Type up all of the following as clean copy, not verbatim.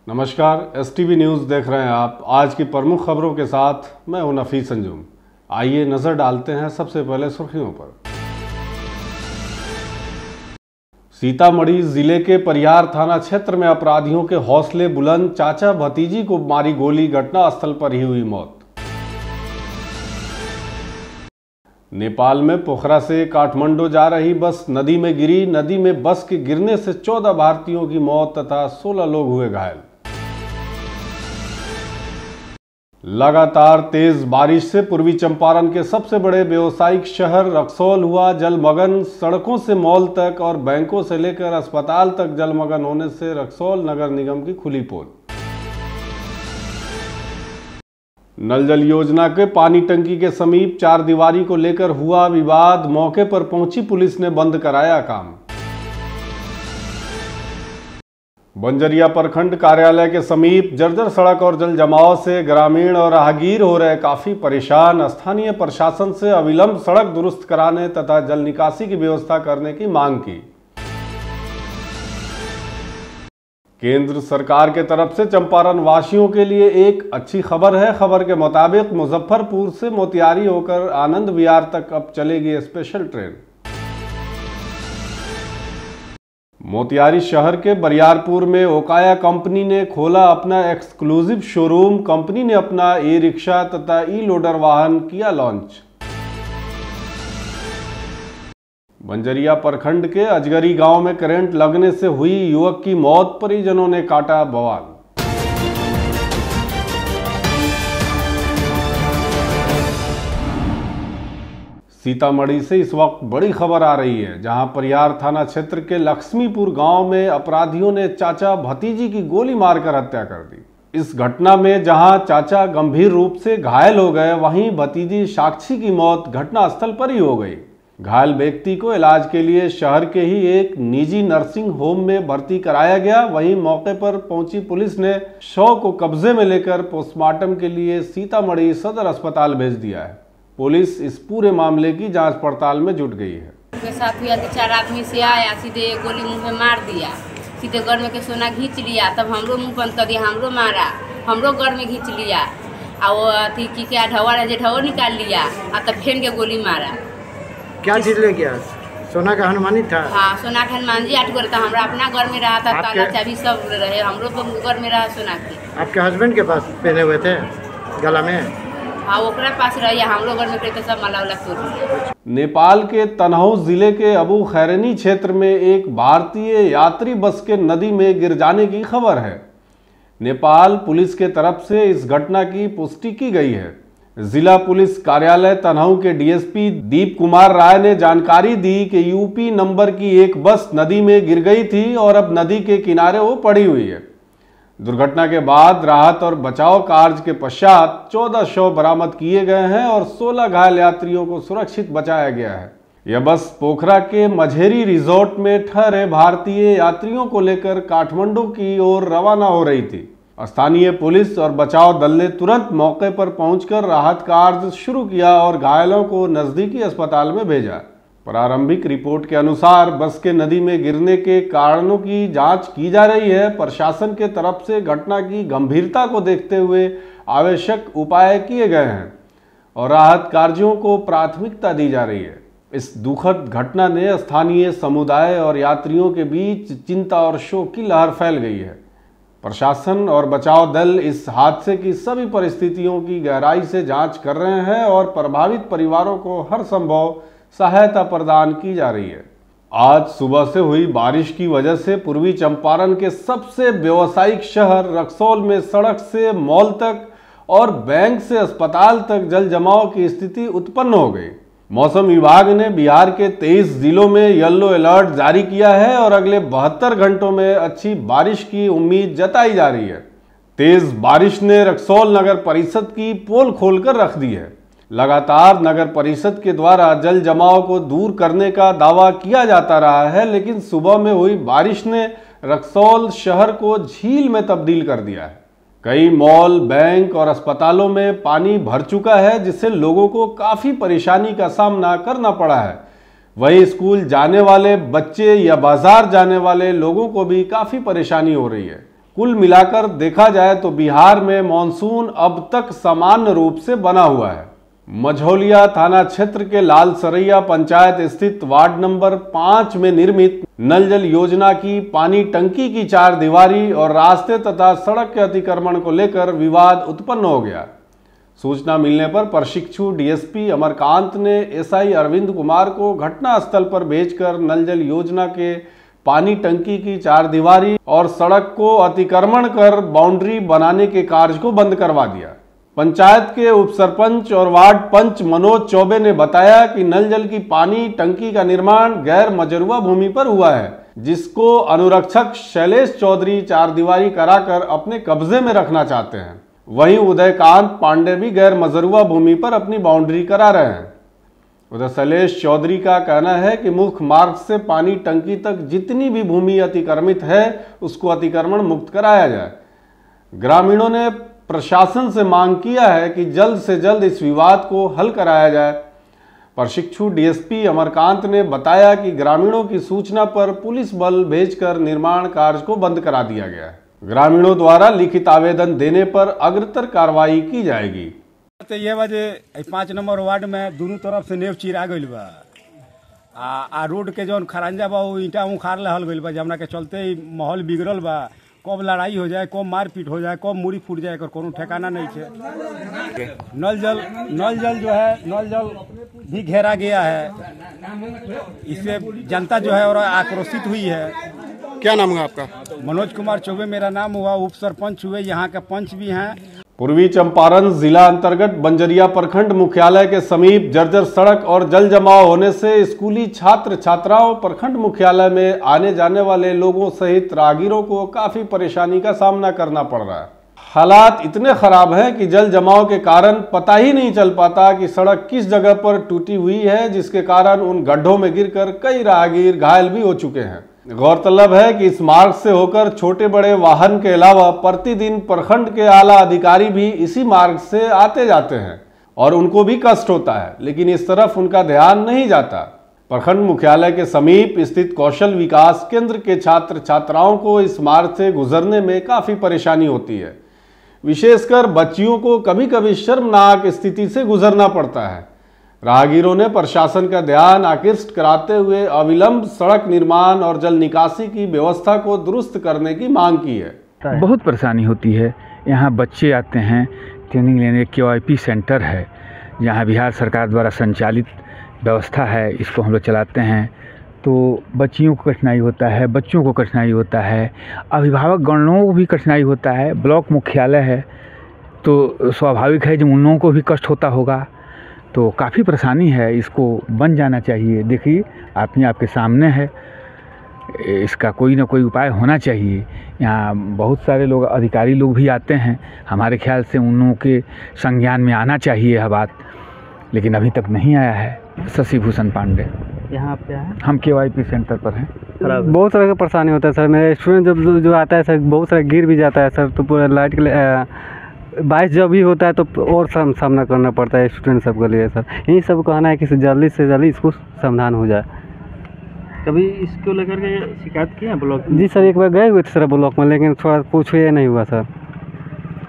नमस्कार, STV news देख रहे हैं आप। आज की प्रमुख खबरों के साथ मैं हूं नफीस अंजुम। आइए नज़र डालते हैं सबसे पहले सुर्खियों पर। सीतामढ़ी जिले के परियार थाना क्षेत्र में अपराधियों के हौसले बुलंद, चाचा भतीजी को मारी गोली, घटनास्थल पर ही हुई मौत। नेपाल में पोखरा से काठमांडू जा रही बस नदी में गिरी। नदी में बस के गिरने से 14 भारतीयों की मौत तथा 16 लोग हुए घायल। लगातार तेज बारिश से पूर्वी चंपारण के सबसे बड़े व्यावसायिक शहर रक्सौल हुआ जलमग्न। सड़कों से मॉल तक और बैंकों से लेकर अस्पताल तक जलमग्न होने से रक्सौल नगर निगम की खुली पोल। नल जल योजना के पानी टंकी के समीप चार दीवारी को लेकर हुआ विवाद। मौके पर पहुंची पुलिस ने बंद कराया काम। बंजरिया प्रखंड कार्यालय के समीप जर्जर सड़क और जल जमाव से ग्रामीण और राहगीर हो रहे काफी परेशान। स्थानीय प्रशासन से अविलंब सड़क दुरुस्त कराने तथा जल निकासी की व्यवस्था करने की मांग की। केंद्र सरकार के तरफ से चंपारण वासियों के लिए एक अच्छी खबर है। खबर के मुताबिक मुजफ्फरपुर से मोतिहारी होकर आनंद विहार तक अब चलेगी स्पेशल ट्रेन। मोतिहारी शहर के बरियारपुर में ओकाया कंपनी ने खोला अपना एक्सक्लूसिव शोरूम। कंपनी ने अपना ई रिक्शा तथा ई लोडर वाहन किया लॉन्च। बंजरिया प्रखंड के अजगरी गांव में करंट लगने से हुई युवक की मौत, परिजनों ने काटा बवाल। सीतामढ़ी से इस वक्त बड़ी खबर आ रही है, जहां परियार थाना क्षेत्र के लक्ष्मीपुर गांव में अपराधियों ने चाचा भतीजी की गोली मारकर हत्या कर दी। इस घटना में जहां चाचा गंभीर रूप से घायल हो गए, वहीं भतीजी साक्षी की मौत घटनास्थल पर ही हो गई। घायल व्यक्ति को इलाज के लिए शहर के ही एक निजी नर्सिंग होम में भर्ती कराया गया। वहीं मौके पर पहुंची पुलिस ने शव को कब्जे में लेकर पोस्टमार्टम के लिए सीतामढ़ी सदर अस्पताल भेज दिया है। पुलिस इस पूरे मामले की जांच पड़ताल में जुट गई है। उसके साथ हुआ कि 4 आदमी से आया, सीधे गोली मुंह में मार दिया, सीधे घर में के सोना खींच लिया, तब हमरो मुंह बंद कर दिया, हमरो मारा, हमरो घर में खींच लिया, और वो अथी की क्या ढवा निकाल लिया, और तब फेन के गोली मारा। क्या चीज ले गया? सोना का हनुमानी था? हाँ, सोना का हनुमान जी 8 गो था। हमरा अपना घर में रहा था, ताला चाबी सब रहे, हमरो तो घर में रहा सोना के। आपके हस्बैंड के पास पहने हुए थे गला में? हाँ, ओकरा पास रही, हमरो घर में तो सब माला वाला तोड़ दिया। नेपाल के तनहु जिले के अबू खैरनी क्षेत्र में एक भारतीय यात्री बस के नदी में गिर जाने की खबर है। नेपाल पुलिस के तरफ से इस घटना की पुष्टि की गई है। जिला पुलिस कार्यालय तनहु के डीएसपी दीप कुमार राय ने जानकारी दी कि यूपी नंबर की एक बस नदी में गिर गई थी और अब नदी के किनारे वो पड़ी हुई है। दुर्घटना के बाद राहत और बचाव कार्य के पश्चात 14 शव बरामद किए गए हैं और 16 घायल यात्रियों को सुरक्षित बचाया गया है। यह बस पोखरा के मझेरी रिजॉर्ट में ठहरे भारतीय यात्रियों को लेकर काठमांडू की ओर रवाना हो रही थी। स्थानीय पुलिस और बचाव दल ने तुरंत मौके पर पहुंचकर राहत कार्य शुरू किया और घायलों को नजदीकी अस्पताल में भेजा। प्रारंभिक रिपोर्ट के अनुसार बस के नदी में गिरने के कारणों की जांच की जा रही है। प्रशासन के तरफ से घटना की गंभीरता को देखते हुए आवश्यक उपाय किए गए हैं और राहत कार्यों को प्राथमिकता दी जा रही है। इस दुखद घटना ने स्थानीय समुदाय और यात्रियों के बीच चिंता और शोक की लहर फैल गई है। प्रशासन और बचाव दल इस हादसे की सभी परिस्थितियों की गहराई से जांच कर रहे हैं और प्रभावित परिवारों को हर संभव सहायता प्रदान की जा रही है। आज सुबह से हुई बारिश की वजह से पूर्वी चंपारण के सबसे व्यावसायिक शहर रक्सौल में सड़क से मॉल तक और बैंक से अस्पताल तक जल जमाव की स्थिति उत्पन्न हो गई। मौसम विभाग ने बिहार के 23 जिलों में येलो अलर्ट जारी किया है और अगले 72 घंटों में अच्छी बारिश की उम्मीद जताई जा रही है। तेज बारिश ने रक्सौल नगर परिषद की पोल खोलकर रख दी है। लगातार नगर परिषद के द्वारा जल जमाव को दूर करने का दावा किया जाता रहा है, लेकिन सुबह में हुई बारिश ने रक्सौल शहर को झील में तब्दील कर दिया है। कई मॉल, बैंक और अस्पतालों में पानी भर चुका है, जिससे लोगों को काफ़ी परेशानी का सामना करना पड़ा है। वहीं स्कूल जाने वाले बच्चे या बाजार जाने वाले लोगों को भी काफ़ी परेशानी हो रही है। कुल मिलाकर देखा जाए तो बिहार में मानसून अब तक सामान्य रूप से बना हुआ है। मझौलिया थाना क्षेत्र के लालसरैया पंचायत स्थित वार्ड नंबर 5 में निर्मित नल जल योजना की पानी टंकी की 4 दीवारी और रास्ते तथा सड़क के अतिक्रमण को लेकर विवाद उत्पन्न हो गया। सूचना मिलने पर प्रशिक्षु डीएसपी अमरकांत ने एसआई अरविंद कुमार को घटनास्थल पर भेजकर नल जल योजना के पानी टंकी की 4 दीवारी और सड़क को अतिक्रमण कर बाउंड्री बनाने के कार्य को बंद करवा दिया। पंचायत के उप सरपंच और वार्ड पंच मनोज चौबे ने बताया कि नल जल की पानी टंकी का निर्माण गैर मजरूआ भूमि पर हुआ है, जिसको अनुरक्षक शैलेश चौधरी 4 दीवारी कराकर अपने कब्जे में रखना चाहते हैं। वहीं उदयकांत पांडे भी गैर मजरूआ भूमि पर अपनी बाउंड्री करा रहे हैं। उधर शैलेश चौधरी का कहना है कि मुख्य मार्ग से पानी टंकी तक जितनी भी भूमि अतिक्रमित है उसको अतिक्रमण मुक्त कराया जाए। ग्रामीणों ने प्रशासन से मांग किया है कि जल्द से जल्द इस विवाद को हल कराया जाए। प्रशिक्षु डीएसपी अमरकांत ने बताया कि ग्रामीणों की सूचना पर पुलिस बल भेजकर निर्माण कार्य को बंद करा दिया गया है। ग्रामीणों द्वारा लिखित आवेदन देने पर अग्रतर कार्रवाई की जाएगी। तो ये वजह 5 नंबर वार्ड में दोनों तरफ से नेव चिरा गइल बा आ रोड के जौन खरांजा बा वो ईंटा उखाड़ लहल गइल बा, जमना के चलते ही माहौल बिगड़ल बा। कब लड़ाई हो जाए, कब मारपीट हो जाए, कब मुड़ी फूट जाए, कोनो ठिकाना नहीं है। नल जल जो है, नल जल भी घेरा गया है। इससे जनता जो है और आक्रोशित हुई है। क्या नाम है आपका? मनोज कुमार चौबे मेरा नाम हुआ, उप सरपंच हुए, यहाँ के पंच भी हैं। पूर्वी चंपारण जिला अंतर्गत बंजरिया प्रखंड मुख्यालय के समीप जर्जर सड़क और जल जमाव होने से स्कूली छात्र छात्राओं प्रखंड मुख्यालय में आने जाने वाले लोगों सहित राहगीरों को काफी परेशानी का सामना करना पड़ रहा है। हालात इतने खराब हैं कि जल जमाव के कारण पता ही नहीं चल पाता कि सड़क किस जगह पर टूटी हुई है, जिसके कारण उन गड्ढों में गिरकर कई राहगीर घायल भी हो चुके हैं। गौरतलब है कि इस मार्ग से होकर छोटे बड़े वाहन के अलावा प्रतिदिन प्रखंड के आला अधिकारी भी इसी मार्ग से आते जाते हैं और उनको भी कष्ट होता है, लेकिन इस तरफ उनका ध्यान नहीं जाता। प्रखंड मुख्यालय के समीप स्थित कौशल विकास केंद्र के छात्र छात्राओं को इस मार्ग से गुजरने में काफी परेशानी होती है। विशेषकर बच्चियों को कभी कभी शर्मनाक स्थिति से गुजरना पड़ता है। राहगीरों ने प्रशासन का ध्यान आकृष्ट कराते हुए अविलंब सड़क निर्माण और जल निकासी की व्यवस्था को दुरुस्त करने की मांग की है। बहुत परेशानी होती है। यहाँ बच्चे आते हैं ट्रेनिंग लेने, KYP सेंटर है जहाँ बिहार सरकार द्वारा संचालित व्यवस्था है, इसको हम लोग चलाते हैं। तो बच्चियों को कठिनाई होता है, बच्चों को कठिनाई होता है, अभिभावक गणों को भी कठिनाई होता है। ब्लॉक मुख्यालय है तो स्वाभाविक है जब उन लोगों को भी कष्ट होता होगा, तो काफ़ी परेशानी है। इसको बन जाना चाहिए। देखिए आपके सामने है, इसका कोई ना कोई उपाय होना चाहिए। यहाँ बहुत सारे लोग, अधिकारी लोग भी आते हैं, हमारे ख्याल से उन लोगों के संज्ञान में आना चाहिए यह बात, लेकिन अभी तक नहीं आया है। शशि भूषण पांडे यहाँ पे है, हम KYP सेंटर पर हैं। बहुत तरह का परेशानी होता है सर। मेरा स्टूडेंट जो आता है सर, बहुत सारा गिर भी जाता है सर। तो पूरा लाइट के बारिश जब भी होता है तो और सामना करना पड़ता है स्टूडेंट सब के लिए सर। यही सब कहना है कि जल्दी से जल्दी इसको समाधान हो जाए। कभी इसको लेकर के शिकायत की है ब्लॉक? जी सर, एक बार गए हुए थे सर ब्लॉक में, लेकिन थोड़ा कुछ ये नहीं हुआ सर।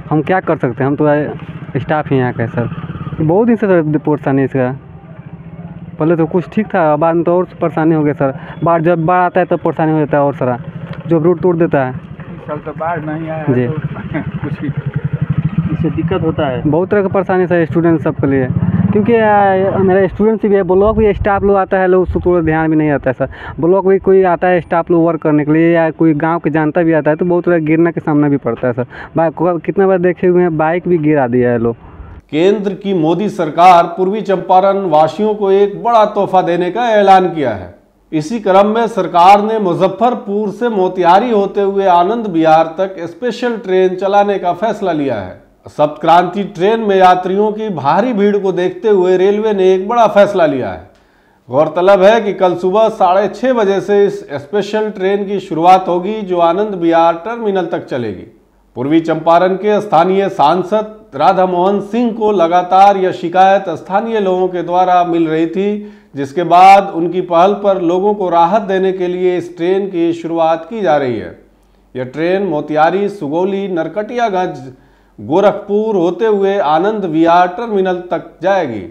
हम क्या कर सकते हैं, हम तो स्टाफ ही यहाँ का सर। बहुत दिन से सर परेशानी इसका। पहले तो कुछ ठीक था, बाद में तो और परेशानी हो गया सर। जब बाढ़ आता है तो परेशानी हो जाता है और सारा, जो रूट तोड़ देता है। कल तो बाढ़ नहीं आया जी, कुछ भी इससे दिक्कत होता है। बहुत तरह का परेशानी सर स्टूडेंट सब के लिए, क्योंकि मेरा स्टूडेंट भी है, ब्लॉक भी स्टाफ लोग आता है, लोग उसको थोड़ा ध्यान भी नहीं आता है सर। ब्लॉक भी कोई आता है स्टाफ लोग वर्क करने के लिए, या कोई गांव के जानता भी आता है, तो बहुत तरह गिरने के सामना भी पड़ता है सर। कितना बार देखे हुए हैं, बाइक भी गिरा दिया है लोग। केंद्र की मोदी सरकार पूर्वी चंपारण वासियों को एक बड़ा तोहफा देने का ऐलान किया है। इसी क्रम में सरकार ने मुजफ्फरपुर से मोतिहारी होते हुए आनंद विहार तक स्पेशल ट्रेन चलाने का फैसला लिया है। सप्त क्रांति ट्रेन में यात्रियों की भारी भीड़ को देखते हुए रेलवे ने एक बड़ा फैसला लिया है। गौरतलब है कि कल सुबह 6:30 बजे से इस स्पेशल ट्रेन की शुरुआत होगी, जो आनंद विहार टर्मिनल तक चलेगी। पूर्वी चंपारण के स्थानीय सांसद राधा मोहन सिंह को लगातार यह शिकायत स्थानीय लोगों के द्वारा मिल रही थी, जिसके बाद उनकी पहल पर लोगों को राहत देने के लिए इस ट्रेन की शुरुआत की जा रही है। यह ट्रेन मोतिहारी, सुगौली, नरकटियागंज, गोरखपुर होते हुए आनंद विहार टर्मिनल तक जाएगी।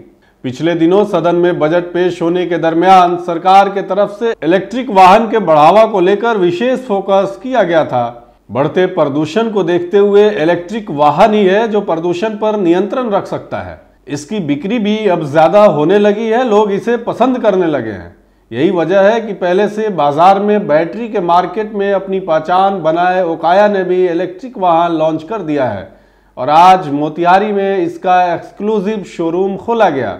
पिछले दिनों सदन में बजट पेश होने के दरमियान सरकार के तरफ से इलेक्ट्रिक वाहन के बढ़ावा को लेकर विशेष फोकस किया गया था। बढ़ते प्रदूषण को देखते हुए इलेक्ट्रिक वाहन ही है जो प्रदूषण पर नियंत्रण रख सकता है। इसकी बिक्री भी अब ज्यादा होने लगी है, लोग इसे पसंद करने लगे हैं। यही वजह है कि पहले से बाजार में बैटरी के मार्केट में अपनी पहचान बनाए ओकाया ने भी इलेक्ट्रिक वाहन लॉन्च कर दिया है और आज मोतिहारी में इसका एक्सक्लूसिव शोरूम खोला गया,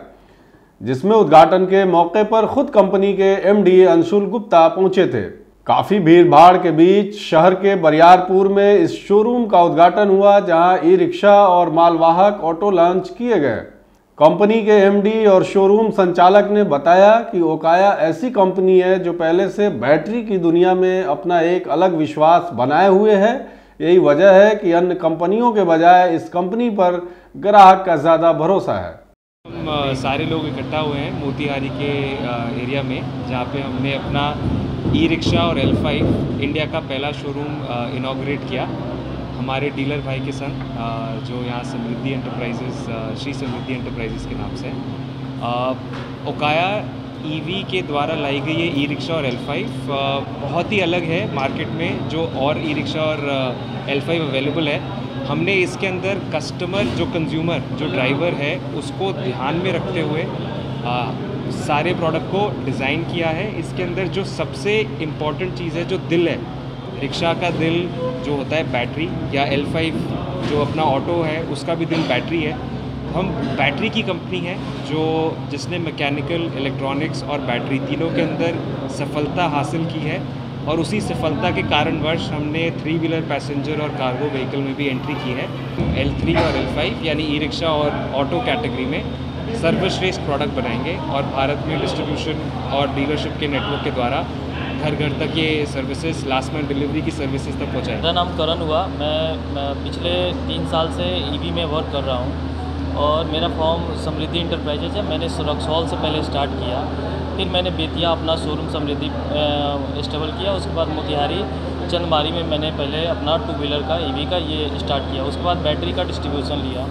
जिसमें उद्घाटन के मौके पर खुद कंपनी के एमडी अंशुल गुप्ता पहुंचे थे। काफी भीड़ भाड़ के बीच शहर के बरियारपुर में इस शोरूम का उद्घाटन हुआ, जहां ई रिक्शा और मालवाहक ऑटो लॉन्च किए गए। कंपनी के एमडी और शोरूम संचालक ने बताया कि ओकाया ऐसी कंपनी है जो पहले से बैटरी की दुनिया में अपना एक अलग विश्वास बनाए हुए है। यही वजह है कि अन्य कंपनियों के बजाय इस कंपनी पर ग्राहक का ज़्यादा भरोसा है। हम सारे लोग इकट्ठा हुए हैं मोतिहारी के एरिया में, जहाँ पे हमने अपना ई रिक्शा और L5 इंडिया का पहला शोरूम इनॉग्रेट किया हमारे डीलर भाई के संग, जो यहाँ समृद्धि एंटरप्राइजेस, श्री समृद्धि एंटरप्राइजेस के नाम से। ओकाया ईवी के द्वारा लाई गई ये ई रिक्शा और L5 बहुत ही अलग है मार्केट में जो और ई रिक्शा और L5 अवेलेबल है। हमने इसके अंदर कस्टमर, जो कंज्यूमर, जो ड्राइवर है, उसको ध्यान में रखते हुए सारे प्रोडक्ट को डिज़ाइन किया है। इसके अंदर जो सबसे इम्पॉर्टेंट चीज़ है, जो दिल है, रिक्शा का दिल जो होता है बैटरी, या L5 जो अपना ऑटो है उसका भी दिल बैटरी है। हम बैटरी की कंपनी है जिसने मैकेनिकल, इलेक्ट्रॉनिक्स और बैटरी तीनों के अंदर सफलता हासिल की है और उसी सफलता के कारणवश हमने 3 व्हीलर पैसेंजर और कार्गो व्हीकल में भी एंट्री की है। L3 और L5 यानी ई रिक्शा और ऑटो कैटेगरी में सर्वश्रेष्ठ प्रोडक्ट बनाएंगे और भारत में डिस्ट्रीब्यूशन और डीलरशिप के नेटवर्क के द्वारा घर घर तक ये सर्विसेज, लास्ट माइल डिलीवरी की सर्विसेज तक पहुँचाएँ। मेरा नाम करण हुआ। मैं पिछले 3 साल से ईवी में वर्क कर रहा हूँ और मेरा फॉर्म समृद्धि इंटरप्राइजेज है। मैंने रक्सौल से पहले स्टार्ट किया, फिर मैंने बेतिया अपना शोरूम समृद्धि स्टेबल किया। उसके बाद मोतिहारी चंदमारी में मैंने पहले अपना 2 व्हीलर का ईवी का ये स्टार्ट किया। उसके बाद बैटरी का डिस्ट्रीब्यूशन लिया।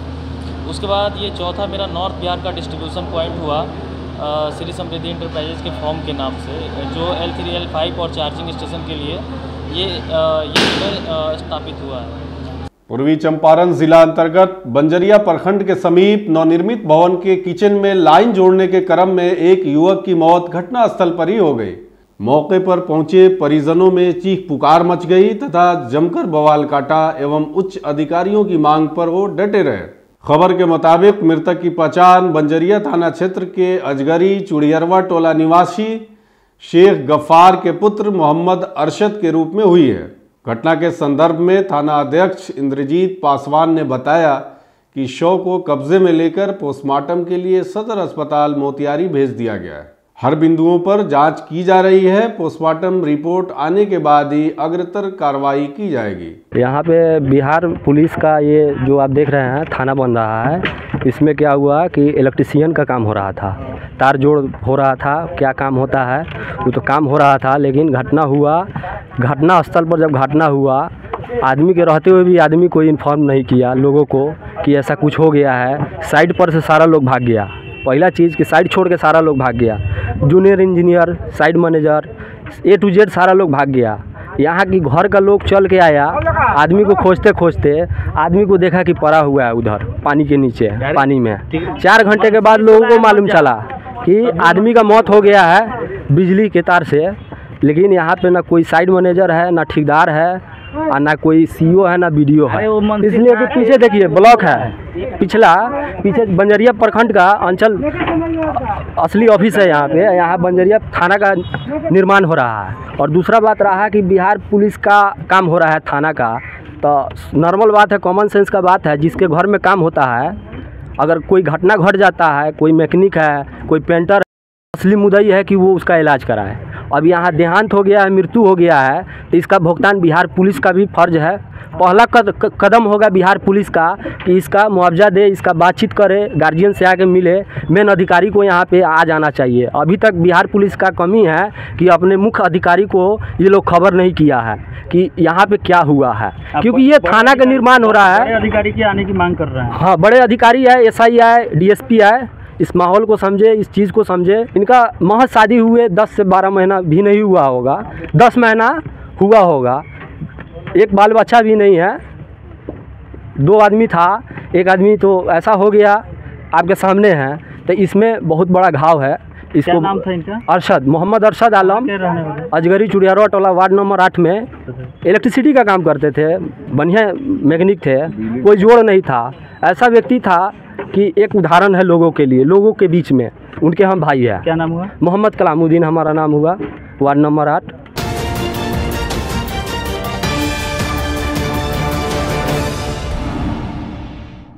उसके बाद ये चौथा मेरा नॉर्थ बिहार का डिस्ट्रीब्यूशन पॉइंट हुआ श्री समृद्धि इंटरप्राइजेज के फॉर्म के नाम से, जो L3, L5 और चार्जिंग स्टेशन के लिए ये स्थापित हुआ है। पूर्वी चंपारण जिला अंतर्गत बंजरिया प्रखंड के समीप नवनिर्मित भवन के किचन में लाइन जोड़ने के क्रम में एक युवक की मौत घटनास्थल पर ही हो गई। मौके पर पहुंचे परिजनों में चीख पुकार मच गई तथा जमकर बवाल काटा एवं उच्च अधिकारियों की मांग पर वो डटे रहे। खबर के मुताबिक मृतक की पहचान बंजरिया थाना क्षेत्र के अजगरी चुड़ियरवा टोला निवासी शेख गफ्फार के पुत्र मोहम्मद अरशद के रूप में हुई है। घटना के संदर्भ में थाना अध्यक्ष इंद्रजीत पासवान ने बताया कि शव को कब्जे में लेकर पोस्टमार्टम के लिए सदर अस्पताल मोतिहारी भेज दिया गया है। हर बिंदुओं पर जांच की जा रही है। पोस्टमार्टम रिपोर्ट आने के बाद ही अग्रतर कार्रवाई की जाएगी। यहाँ पे बिहार पुलिस का ये जो आप देख रहे हैं थाना बन रहा है, इसमें क्या हुआ कि इलेक्ट्रीशियन का काम हो रहा था, तार जोड़ हो रहा था। क्या काम होता है वो तो काम हो रहा था, लेकिन घटना हुआ, घटना स्थल पर जब घटना हुआ, आदमी के रहते हुए भी आदमी कोई इन्फॉर्म नहीं किया लोगों को कि ऐसा कुछ हो गया है। साइड पर से सारा लोग भाग गया। पहला चीज़ कि साइड छोड़ के सारा लोग भाग गया। Junior engineer, side manager, A to Z सारा लोग भाग गया। यहाँ की घर का लोग चल के आया, आदमी को खोजते खोजते आदमी को देखा कि पड़ा हुआ है उधर पानी के नीचे, पानी में। 4 घंटे के बाद लोगों को मालूम चला कि आदमी का मौत हो गया है बिजली के तार से। लेकिन यहाँ पे ना कोई साइड मैनेजर है, ना ठेकेदार है, और ना कोई CO है, ना BDO है। इसलिए कि पीछे देखिए ब्लॉक है, पीछे बंजरिया प्रखंड का अंचल असली ऑफिस है यहाँ पे। यहाँ बंजरिया थाना का निर्माण हो रहा है। और दूसरा बात रहा कि बिहार पुलिस का काम हो रहा है थाना का, तो नॉर्मल बात है, कॉमन सेंस का बात है। जिसके घर में काम होता है, अगर कोई घटना घट जाता है, कोई मैकेनिक है, कोई पेंटर असली मुद्दई है कि वो उसका इलाज कराए। अब यहाँ देहांत हो गया है, मृत्यु हो गया है, तो इसका भुगतान बिहार पुलिस का भी फर्ज है। पहला कदम होगा बिहार पुलिस का कि इसका मुआवजा दे, इसका बातचीत करे, गार्जियन से आके मिले, मेन अधिकारी को यहाँ पे आ जाना चाहिए। अभी तक बिहार पुलिस का कमी है कि अपने मुख्य अधिकारी को ये लोग खबर नहीं किया है कि यहाँ पे क्या हुआ है, क्योंकि ये थाना का निर्माण हो रहा है। बड़े अधिकारी की आने की मांग कर रहे हैं। हाँ, बड़े अधिकारी है, SI है, DSP है, इस माहौल को समझे, इस चीज़ को समझे। इनका महज शादी हुए 10 से 12 महीना भी नहीं हुआ होगा, 10 महीना हुआ होगा, एक बाल बच्चा भी नहीं है। 2 आदमी था, एक आदमी तो ऐसा हो गया आपके सामने है, तो इसमें बहुत बड़ा घाव है। इसको क्या नाम था इनका? अरशद, मोहम्मद अरशद आलम, अजगरी चुड़िया रोड वाला वार्ड नंबर 8 में इलेक्ट्रिसिटी का काम करते थे, बढ़िया मैकेनिक थे, कोई जोड़ नहीं था। ऐसा व्यक्ति था कि एक उदाहरण है लोगों के लिए, लोगों के बीच में। उनके हम भाई हैं। क्या नाम हुआ? मोहम्मद कलामुद्दीन हमारा नाम हुआ, वार्ड नंबर 8।